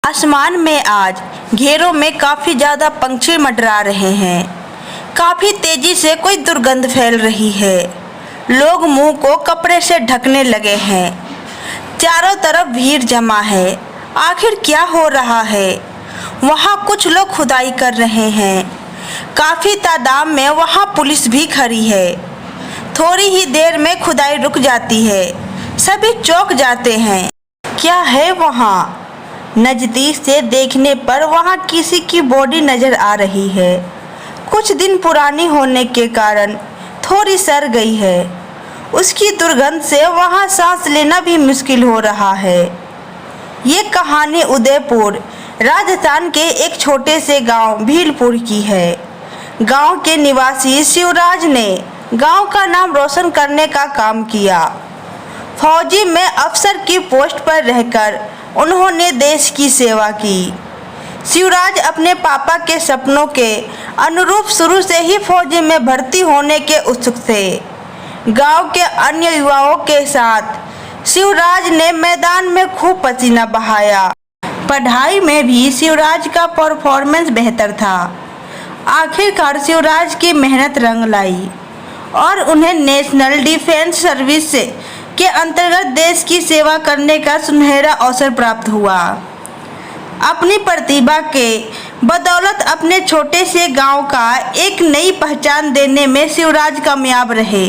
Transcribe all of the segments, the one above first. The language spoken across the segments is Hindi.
आसमान में आज घेरों में काफी ज्यादा पंछी मंडरा रहे हैं। काफी तेजी से कोई दुर्गंध फैल रही है। लोग मुंह को कपड़े से ढकने लगे हैं। चारों तरफ भीड़ जमा है। आखिर क्या हो रहा है? वहाँ कुछ लोग खुदाई कर रहे हैं। काफी तादाद में वहाँ पुलिस भी खड़ी है। थोड़ी ही देर में खुदाई रुक जाती है। सभी चौंक जाते हैं। क्या है वहाँ? नजदीक से देखने पर वहाँ किसी की बॉडी नजर आ रही है। कुछ दिन पुरानी होने के कारण थोड़ी सड़ गई है। उसकी दुर्गंध से वहाँ सांस लेना भी मुश्किल हो रहा है। ये कहानी उदयपुर राजस्थान के एक छोटे से गांव भीलपुर की है। गांव के निवासी शिवराज ने गांव का नाम रोशन करने का काम किया। फौजी में अफसर की पोस्ट पर रहकर उन्होंने देश की सेवा की। शिवराज अपने पापा के सपनों के अनुरूप शुरू से ही फौजी में भर्ती होने के उत्सुक थे। गांव के अन्य युवाओं के साथ शिवराज ने मैदान में खूब पसीना बहाया। पढ़ाई में भी शिवराज का परफॉर्मेंस बेहतर था। आखिरकार शिवराज की मेहनत रंग लाई और उन्हें नेशनल डिफेंस सर्विस के अंतर्गत देश की सेवा करने का सुनहरा अवसर प्राप्त हुआ। अपनी प्रतिभा के बदौलत अपने छोटे से गांव का एक नई पहचान देने में शिवराज कामयाब रहे।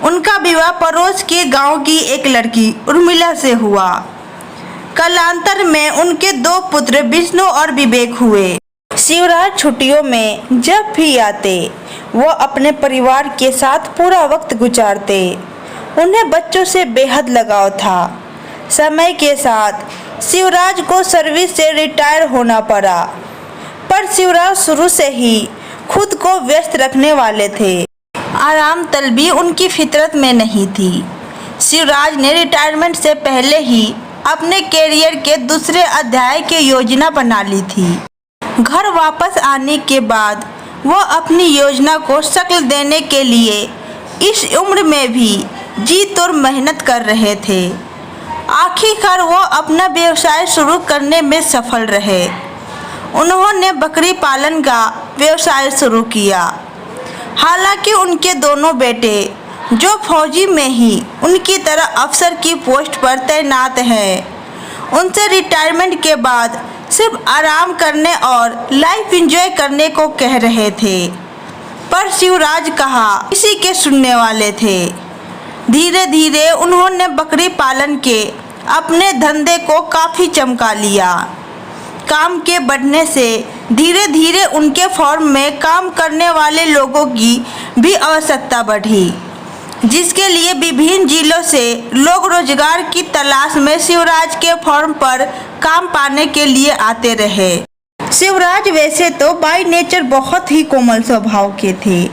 उनका विवाह पड़ोस के गांव की एक लड़की उर्मिला से हुआ। कालांतर में उनके 2 पुत्र विष्णु और विवेक हुए। शिवराज छुट्टियों में जब भी आते वो अपने परिवार के साथ पूरा वक्त गुजारते। उन्हें बच्चों से बेहद लगाव था। समय के साथ शिवराज को सर्विस से रिटायर होना पड़ा, पर शिवराज शुरू से ही खुद को व्यस्त रखने वाले थे। आराम तलबी उनकी फितरत में नहीं थी। शिवराज ने रिटायरमेंट से पहले ही अपने कैरियर के दूसरे अध्याय की योजना बना ली थी। घर वापस आने के बाद वो अपनी योजना को शक्ल देने के लिए इस उम्र में भी जी तोड़ मेहनत कर रहे थे। आखिरकार वो अपना व्यवसाय शुरू करने में सफल रहे। उन्होंने बकरी पालन का व्यवसाय शुरू किया। हालांकि उनके दोनों बेटे जो फौजी में ही उनकी तरह अफसर की पोस्ट पर तैनात हैं, उनसे रिटायरमेंट के बाद सिर्फ आराम करने और लाइफ एंजॉय करने को कह रहे थे, पर शिवराज कहा किसी के सुनने वाले थे। धीरे धीरे उन्होंने बकरी पालन के अपने धंधे को काफ़ी चमका लिया। काम के बढ़ने से धीरे धीरे उनके फॉर्म में काम करने वाले लोगों की भी आवश्यकता बढ़ी, जिसके लिए विभिन्न जिलों से लोग रोजगार की तलाश में शिवराज के फॉर्म पर काम पाने के लिए आते रहे। शिवराज वैसे तो बाय नेचर बहुत ही कोमल स्वभाव के थे,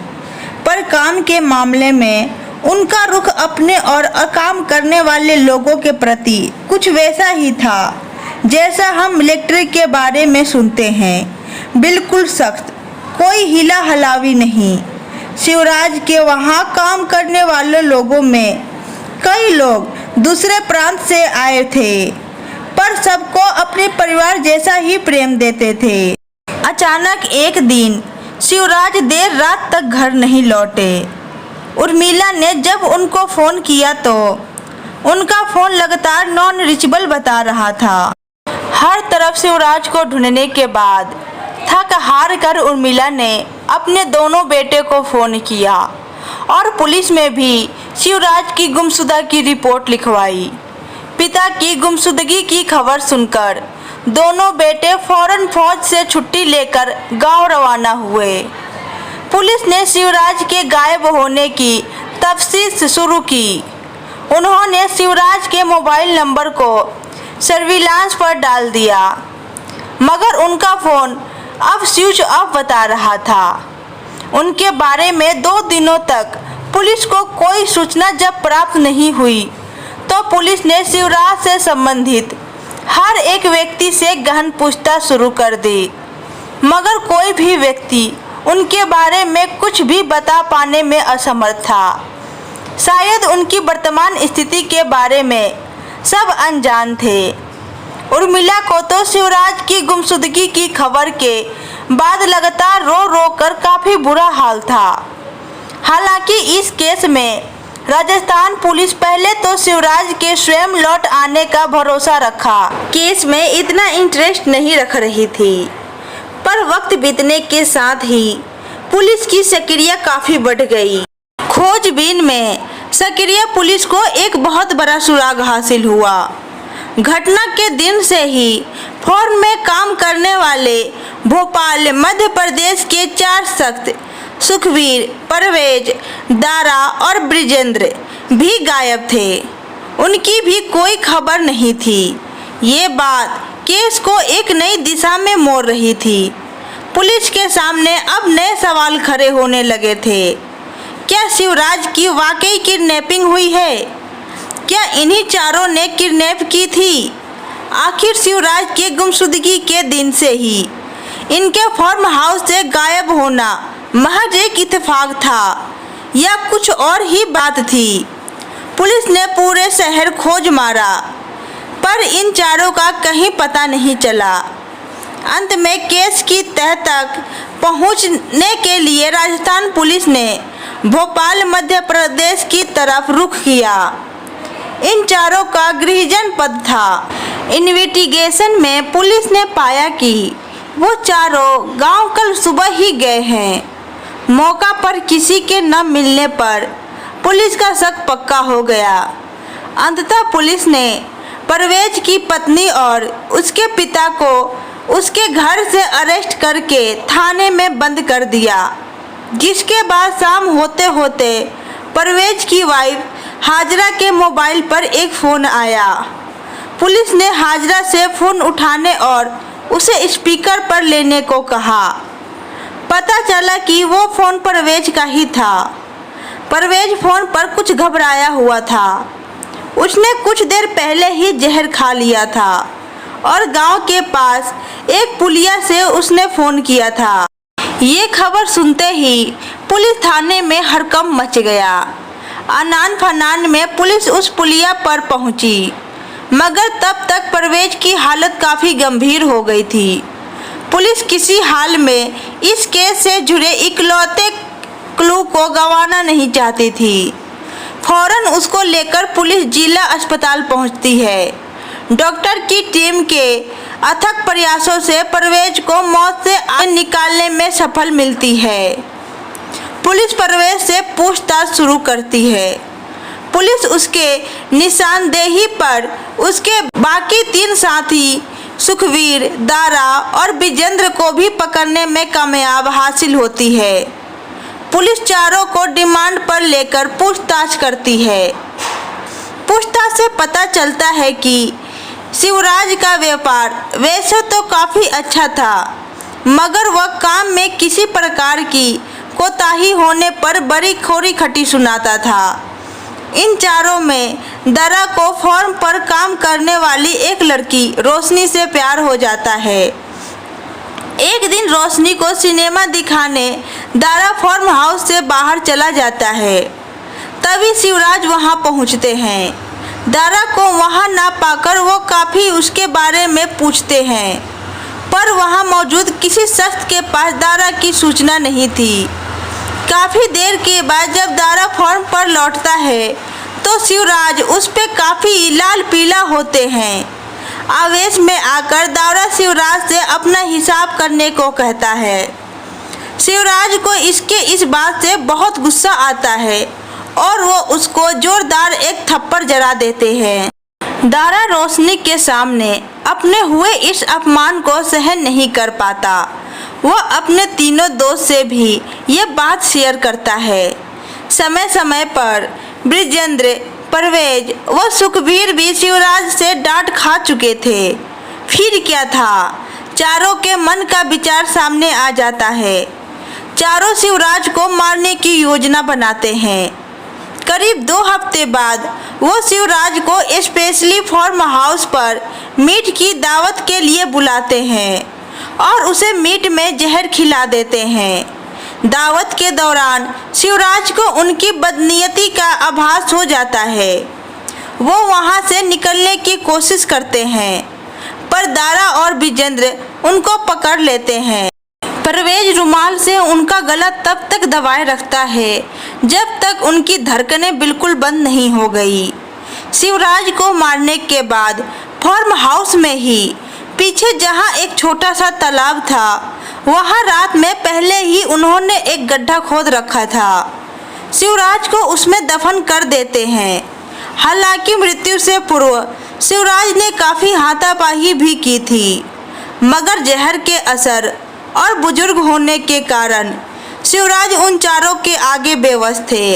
पर काम के मामले में उनका रुख अपने और काम करने वाले लोगों के प्रति कुछ वैसा ही था जैसा हम मिलिट्री के बारे में सुनते हैं। बिल्कुल सख्त, कोई हिला हलावी नहीं। शिवराज के वहाँ काम करने वाले लोगों में कई लोग दूसरे प्रांत से आए थे, पर सबको अपने परिवार जैसा ही प्रेम देते थे। अचानक एक दिन शिवराज देर रात तक घर नहीं लौटे। उर्मिला ने जब उनको फ़ोन किया तो उनका फ़ोन लगातार नॉन रीचेबल बता रहा था। हर तरफ शिवराज को ढूंढने के बाद थक हार कर उर्मिला ने अपने दोनों बेटे को फ़ोन किया और पुलिस में भी शिवराज की गुमशुदा की रिपोर्ट लिखवाई। पिता की गुमशुदगी की खबर सुनकर दोनों बेटे फौरन फौज से छुट्टी लेकर गांव रवाना हुए। पुलिस ने शिवराज के गायब होने की तफ्तीश शुरू की। उन्होंने शिवराज के मोबाइल नंबर को सर्विलांस पर डाल दिया, मगर उनका फ़ोन अब स्विच ऑफ बता रहा था। उनके बारे में 2 दिनों तक पुलिस को कोई सूचना जब प्राप्त नहीं हुई तो पुलिस ने शिवराज से संबंधित हर एक व्यक्ति से गहन पूछताछ शुरू कर दी, मगर कोई भी व्यक्ति उनके बारे में कुछ भी बता पाने में असमर्थ था। शायद उनकी वर्तमान स्थिति के बारे में सब अनजान थे। उर्मिला को तो शिवराज की गुमशुदगी की खबर के बाद लगातार रो रो कर काफी बुरा हाल था। हालांकि इस केस में राजस्थान पुलिस पहले तो शिवराज के स्वयं लौट आने का भरोसा रखा, केस में इतना इंटरेस्ट नहीं रख रही थी। पर वक्त बीतने के साथ ही पुलिस की सक्रियता काफी बढ़ गई। खोजबीन में सक्रिय पुलिस को एक बहुत बड़ा सुराग हासिल हुआ। घटना के दिन से ही फॉर्म में काम करने वाले भोपाल मध्य प्रदेश के 4 शख्स सुखवीर, परवेज, दारा और ब्रिजेंद्र भी गायब थे। उनकी भी कोई खबर नहीं थी। ये बात केस को एक नई दिशा में मोड़ रही थी। पुलिस के सामने अब नए सवाल खड़े होने लगे थे। क्या शिवराज की वाकई किडनैपिंग हुई है? क्या इन्हीं चारों ने किडनैप की थी? आखिर शिवराज के गुमशुदगी के दिन से ही इनके फार्म हाउस से गायब होना महज एक इत्तेफाक था या कुछ और ही बात थी? पुलिस ने पूरे शहर खोज मारा पर इन चारों का कहीं पता नहीं चला। अंत में केस की तह तक पहुंचने के लिए राजस्थान पुलिस ने भोपाल मध्य प्रदेश की तरफ रुख किया। इन चारों का गृह जनपद था। इन्वेस्टिगेशन में पुलिस ने पाया कि वो चारों गांव कल सुबह ही गए हैं। मौका पर किसी के न मिलने पर पुलिस का शक पक्का हो गया। अंततः पुलिस ने परवेज की पत्नी और उसके पिता को उसके घर से अरेस्ट करके थाने में बंद कर दिया, जिसके बाद शाम होते होते परवेज की वाइफ हाजरा के मोबाइल पर एक फ़ोन आया। पुलिस ने हाजरा से फ़ोन उठाने और उसे स्पीकर पर लेने को कहा। पता चला कि वो फ़ोन परवेज का ही था। परवेज फ़ोन पर कुछ घबराया हुआ था। उसने कुछ देर पहले ही जहर खा लिया था और गांव के पास एक पुलिया से उसने फ़ोन किया था। ये खबर सुनते ही पुलिस थाने में हड़कंप मच गया। अनान फनान में पुलिस उस पुलिया पर पहुंची, मगर तब तक परवेज की हालत काफ़ी गंभीर हो गई थी। पुलिस किसी हाल में इस केस से जुड़े इकलौते क्लू को गंवाना नहीं चाहती थी। फौरन उसको लेकर पुलिस जिला अस्पताल पहुंचती है। डॉक्टर की टीम के अथक प्रयासों से परवेज को मौत से निकालने में सफल मिलती है। पुलिस परवेज से पूछताछ शुरू करती है। पुलिस उसके निशानदेही पर उसके बाकी 3 साथी सुखवीर, दारा और विजेंद्र को भी पकड़ने में कामयाब हासिल होती है। पुलिस चारों को रिमांड पर लेकर पूछताछ करती है। पूछताछ से पता चलता है कि शिवराज का व्यापार वैसे तो काफ़ी अच्छा था, मगर वह काम में किसी प्रकार की कोताही होने पर बड़ी खोरी खटी सुनाता था। इन चारों में दारा को फॉर्म पर काम करने वाली एक लड़की रोशनी से प्यार हो जाता है। एक दिन रोशनी को सिनेमा दिखाने दारा फार्म हाउस से बाहर चला जाता है। तभी शिवराज वहां पहुंचते हैं। दारा को वहां ना पाकर वो काफ़ी उसके बारे में पूछते हैं, पर वहां मौजूद किसी शख्स के पास दारा की सूचना नहीं थी। काफ़ी देर के बाद जब दारा फार्म पर लौटता है तो शिवराज उस पे काफ़ी लाल पीला होते हैं। आवेश में आकर दारा शिवराज से अपना हिसाब करने को कहता है। शिवराज को इसके इस बात से बहुत गुस्सा आता है और वो उसको जोरदार एक थप्पड़ जड़ा देते हैं। दारा रोशनी के सामने अपने हुए इस अपमान को सहन नहीं कर पाता। वह अपने तीनों दोस्त से भी ये बात शेयर करता है। समय समय पर ब्रिजेंद्र, परवेज व सुखवीर भी शिवराज से डांट खा चुके थे। फिर क्या था, चारों के मन का विचार सामने आ जाता है। चारों शिवराज को मारने की योजना बनाते हैं। करीब 2 हफ्ते बाद वो शिवराज को स्पेशली फार्म हाउस पर मीट की दावत के लिए बुलाते हैं और उसे मीट में जहर खिला देते हैं। दावत के दौरान शिवराज को उनकी बदनीयती का आभास हो जाता है। वो वहां से निकलने की कोशिश करते हैं, पर दारा और विजेंद्र उनको पकड़ लेते हैं। परवेज रुमाल से उनका गला तब तक दबाए रखता है जब तक उनकी धड़कनें बिल्कुल बंद नहीं हो गई। शिवराज को मारने के बाद फार्म हाउस में ही पीछे जहां एक छोटा सा तालाब था, वहां रात में पहले ही उन्होंने एक गड्ढा खोद रखा था। शिवराज को उसमें दफन कर देते हैं। हालांकि मृत्यु से पूर्व शिवराज ने काफ़ी हाथापाई भी की थी, मगर जहर के असर और बुजुर्ग होने के कारण शिवराज उन चारों के आगे बेबस थे।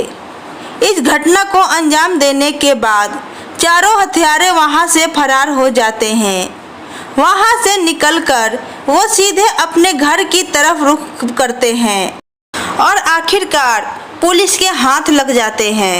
इस घटना को अंजाम देने के बाद चारों हत्यारे वहां से फरार हो जाते हैं। वहां से निकलकर वो सीधे अपने घर की तरफ रुख करते हैं और आखिरकार पुलिस के हाथ लग जाते हैं।